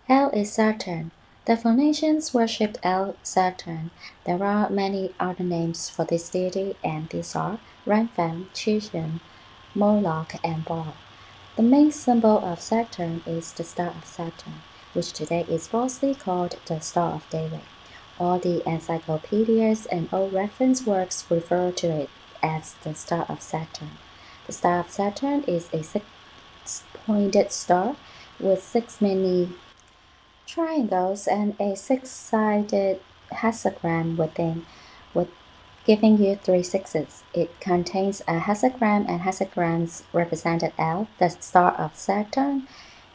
El is Saturn. The Phoenicians worshipped El Saturn. There are many other names for this deity, and these are Remphan, Chishon, Moloch, and Baal. The main symbol of Saturn is the Star of Saturn, which today is falsely called the Star of David. All the encyclopedias and old reference works refer to it as the Star of Saturn. The Star of Saturn is a six-pointed star with six many triangles and a six-sided hexagram within, with giving you three sixes. It contains a hexagram, and hexagrams represented L, the star of Saturn.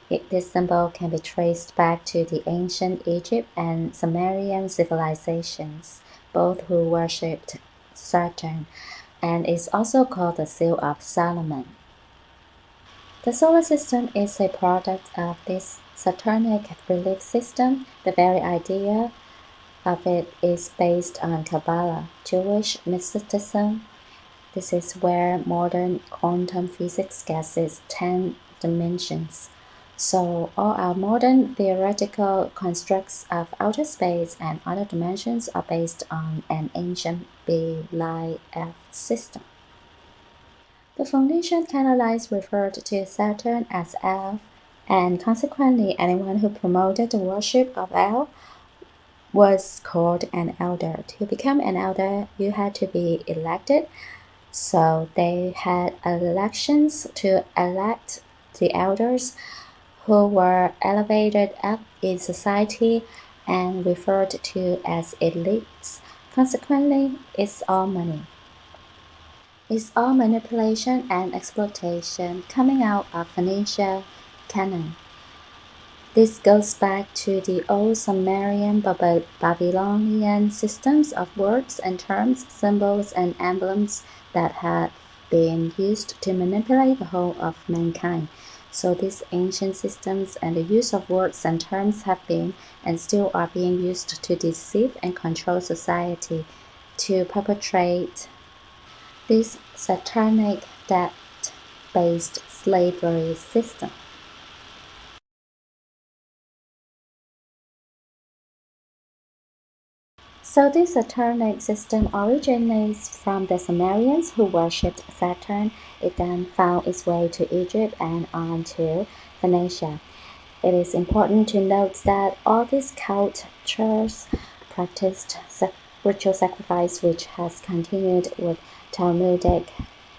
This symbol can be traced back to the ancient Egypt and Sumerian civilizations, both who worshipped Saturn, and is also called the Seal of Solomon. The solar system is a product of this Saturnic belief system. The very idea of it is based on Kabbalah, Jewish mysticism. This is where modern quantum physics gets its 10 dimensions. So all our modern theoretical constructs of outer space and other dimensions are based on an ancient belief system. The Phoenician Canaanites referred to Saturn as El, and consequently anyone who promoted the worship of El was called an elder. To become an elder, you had to be elected, so they had elections to elect the elders who were elevated up in society and referred to as elites. Consequently, it's all money. It's all manipulation and exploitation coming out of Phoenicia, Canaan. This goes back to the old Sumerian Babylonian systems of words and terms, symbols and emblems that had been used to manipulate the whole of mankind. So these ancient systems and the use of words and terms have been and still are being used to deceive and control society, to perpetrate this satanic debt-based slavery system. So this Saturnic system originates from the Sumerians who worshipped Saturn. It then found its way to Egypt and on to Phoenicia. It is important to note that all these cultures practiced ritual sacrifice, which has continued with Talmudic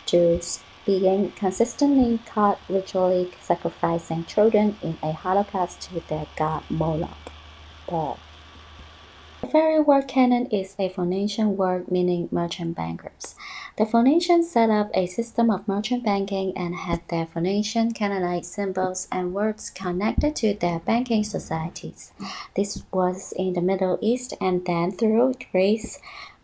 Jews being consistently caught ritually sacrificing children in a holocaust to their god Moloch. Paul. The very word Canaan is a Phoenician word meaning merchant bankers. The Phoenicians set up a system of merchant banking and had their Phoenician Canaanite symbols and words connected to their banking societies. This was in the Middle East and then through Greece,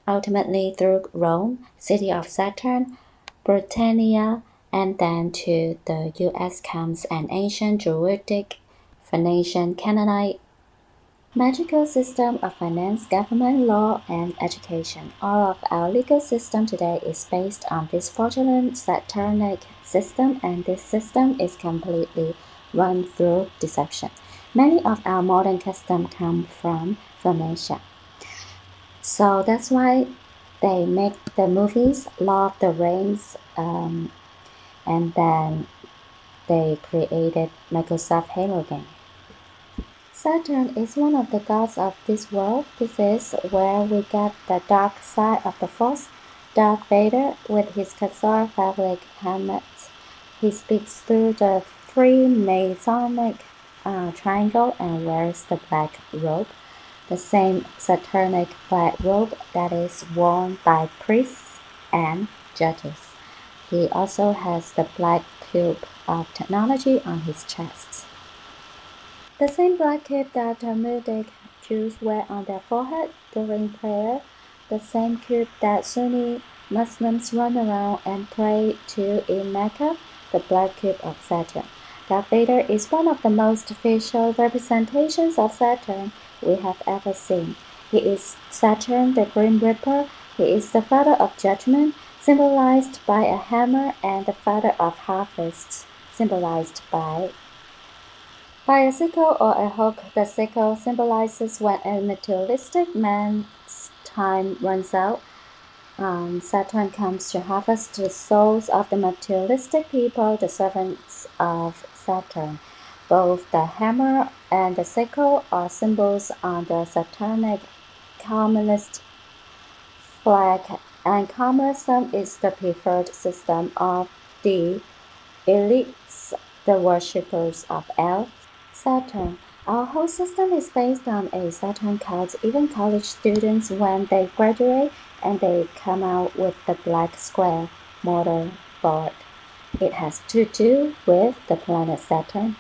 ultimately through Rome, city of Saturn, Britannia, and then to the US comes an ancient Druidic Phoenician Canaanite magical system of finance, government, law, and education. All of our legal system today is based on this fraudulent Saturnic system, and this system is completely run through deception. Many of our modern customs come from Phoenicia. So that's why they make the movies Lord of the Rings, and then they created Microsoft Halo game. Saturn is one of the gods of this world. This is where we get the dark side of the Force. Darth Vader, with his Khazar fabric helmet, he speaks through the three Masonic triangle and wears the black robe, the same Saturnic black robe that is worn by priests and judges. He also has the black cube of technology on his chest. The same black cape that Talmudic Jews wear on their forehead during prayer, the same cape that Sunni Muslims run around and pray to in Mecca, the black cape of Saturn. Darth Vader is one of the most official representations of Saturn we have ever seen. He is Saturn, the Grim Reaper. He is the father of judgment, symbolized by a hammer, and the father of harvests, symbolized by By a sickle or a hook, the sickle symbolizes when a materialistic man's time runs out. Saturn comes to harvest the souls of the materialistic people, the servants of Saturn. Both the hammer and the sickle are symbols on the Satanic communist flag, and communism is the preferred system of the elites, the worshippers of El Saturn. Our whole system is based on a Saturn cult. Even college students, when they graduate and they come out with the black square mortar board, it has to do with the planet Saturn.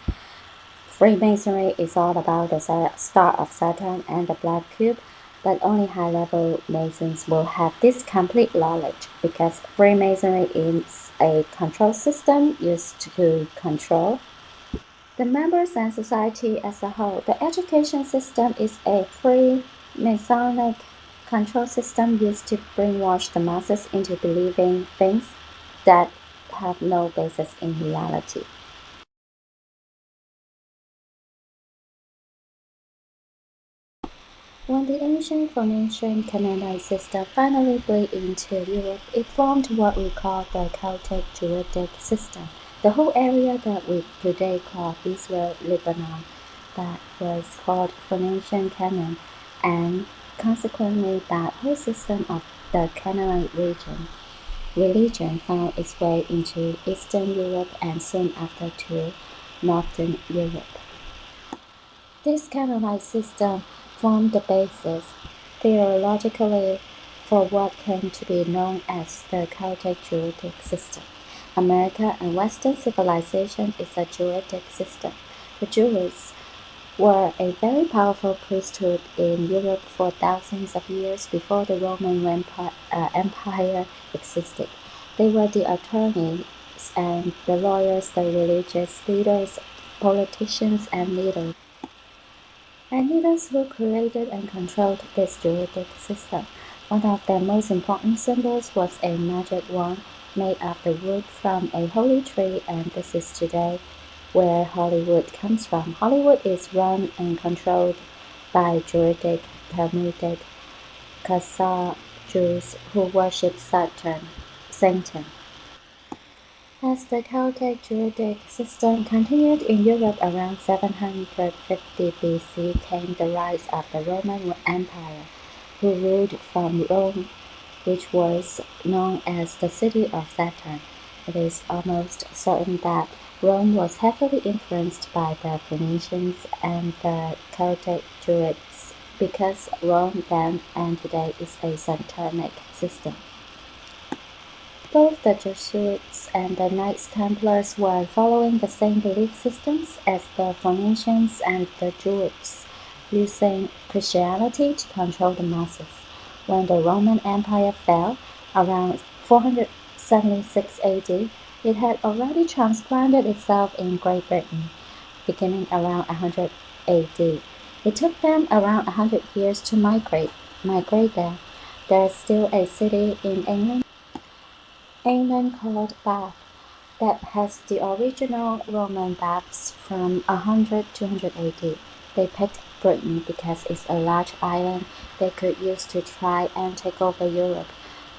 Freemasonry is all about the star of Saturn and the black cube, but only high-level Masons will have this complete knowledge because Freemasonry is a control system used to control the members and society as a whole. The education system is a Freemasonic control system used to brainwash the masses into believing things that have no basis in reality. When the ancient Phoenician Canaanite system finally blew into Europe, it formed what we call the CelticDruidic system. The whole area that we today call Israel, Lebanon, that was called Phoenician Canaan, and consequently that whole system of the Canaanite religion found its way into Eastern Europe and soon after to Northern Europe. This Canaanite system formed the basis, theologically, for what came to be known as the CelticDruidic system. America and Western civilization is a Druidic system. The Druids were a very powerful priesthood in Europe for thousands of years before the Roman Empire existed. They were the attorneys and the lawyers, the religious leaders, politicians, and leaders who created and controlled this Druidic system. One of their most important symbols was a magic wand made of the wood from a holy tree, and this is today where Hollywood comes from. Hollywood is run and controlled by Druidic, Talmudic, Khazar Jews who worship Satan. As the CelticDruidic system continued in Europe around 750 BC came the rise of the Roman Empire, who ruled from Rome, which was known as the city of Saturn. It is almost certain that Rome was heavily influenced by the Phoenicians and the Celtic Druids because Rome then and today is a Satanic system. Both the Jesuits and the Knights Templars were following the same belief systems as the Phoenicians and the Druids, using Christianity to control the masses. When the Roman Empire fell, around 476 AD, it had already transplanted itself in Great Britain, beginning around 100 AD. It took them around 100 years to migrate there. There is still a city in England called Bath that has the original Roman baths from 100 to 200 AD. They picked Britain because it's a large island they could use to try and take over Europe,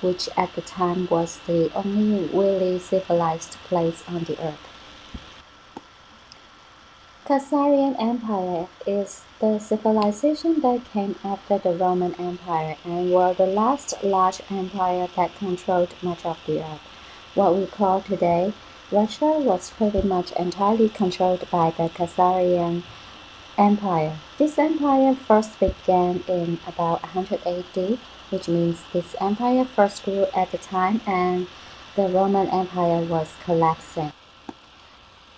which at the time was the only really civilized place on the earth. Khazarian Empire is the civilization that came after the Roman Empire and were the last large empire that controlled much of the earth. What we call today Russia was pretty much entirely controlled by the Khazarian Empire. This empire first began in about 100 AD, which means this empire first grew at the time and the Roman Empire was collapsing.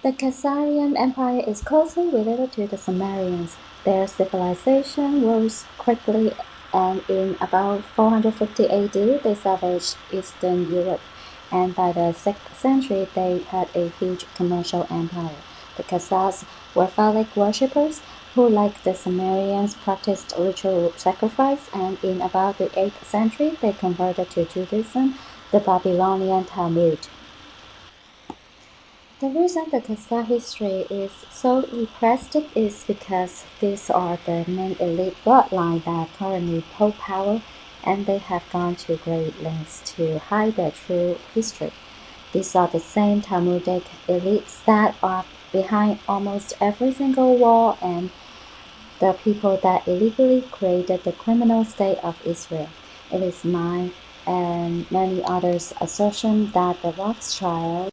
The Khazarian Empire is closely related to the Sumerians. Their civilization rose quickly, and in about 450 AD they savaged Eastern Europe, and by the 6th century they had a huge commercial empire. The Khazars were phallic worshippers who, like the Sumerians, practiced ritual sacrifice, and in about the 8th century they converted to Judaism, the Babylonian Talmud. The reason the Khazar history is so repressed is because these are the main elite bloodline that currently hold power, and they have gone to great lengths to hide their true history. These are the same Talmudic elites that are behind almost every single war and the people that illegally created the criminal state of Israel. It is mine and many others' assertion that the Rothschilds,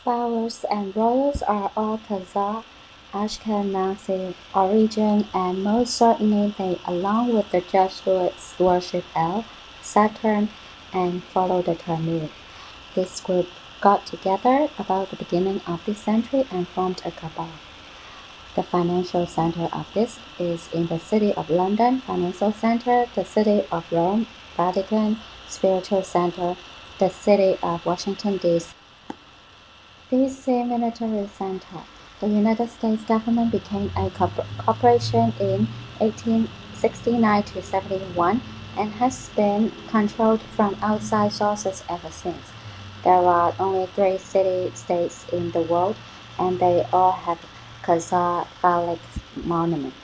Spowers, and royals are all Khazar, Ashkenazi origin, and most certainly they, along with the Jesuits, worship El, Saturn, and follow the Talmud. This group got together about the beginning of this century and formed a cabal. The financial center of this is in the city of London, financial center, the city of Rome, Vatican, spiritual center, the city of Washington, D.C. DC military center. The United States government became a corporation in 1869 to 71 and has been controlled from outside sources ever since. There are only 3 city-states in the world, and they all have Khazar phallic monument.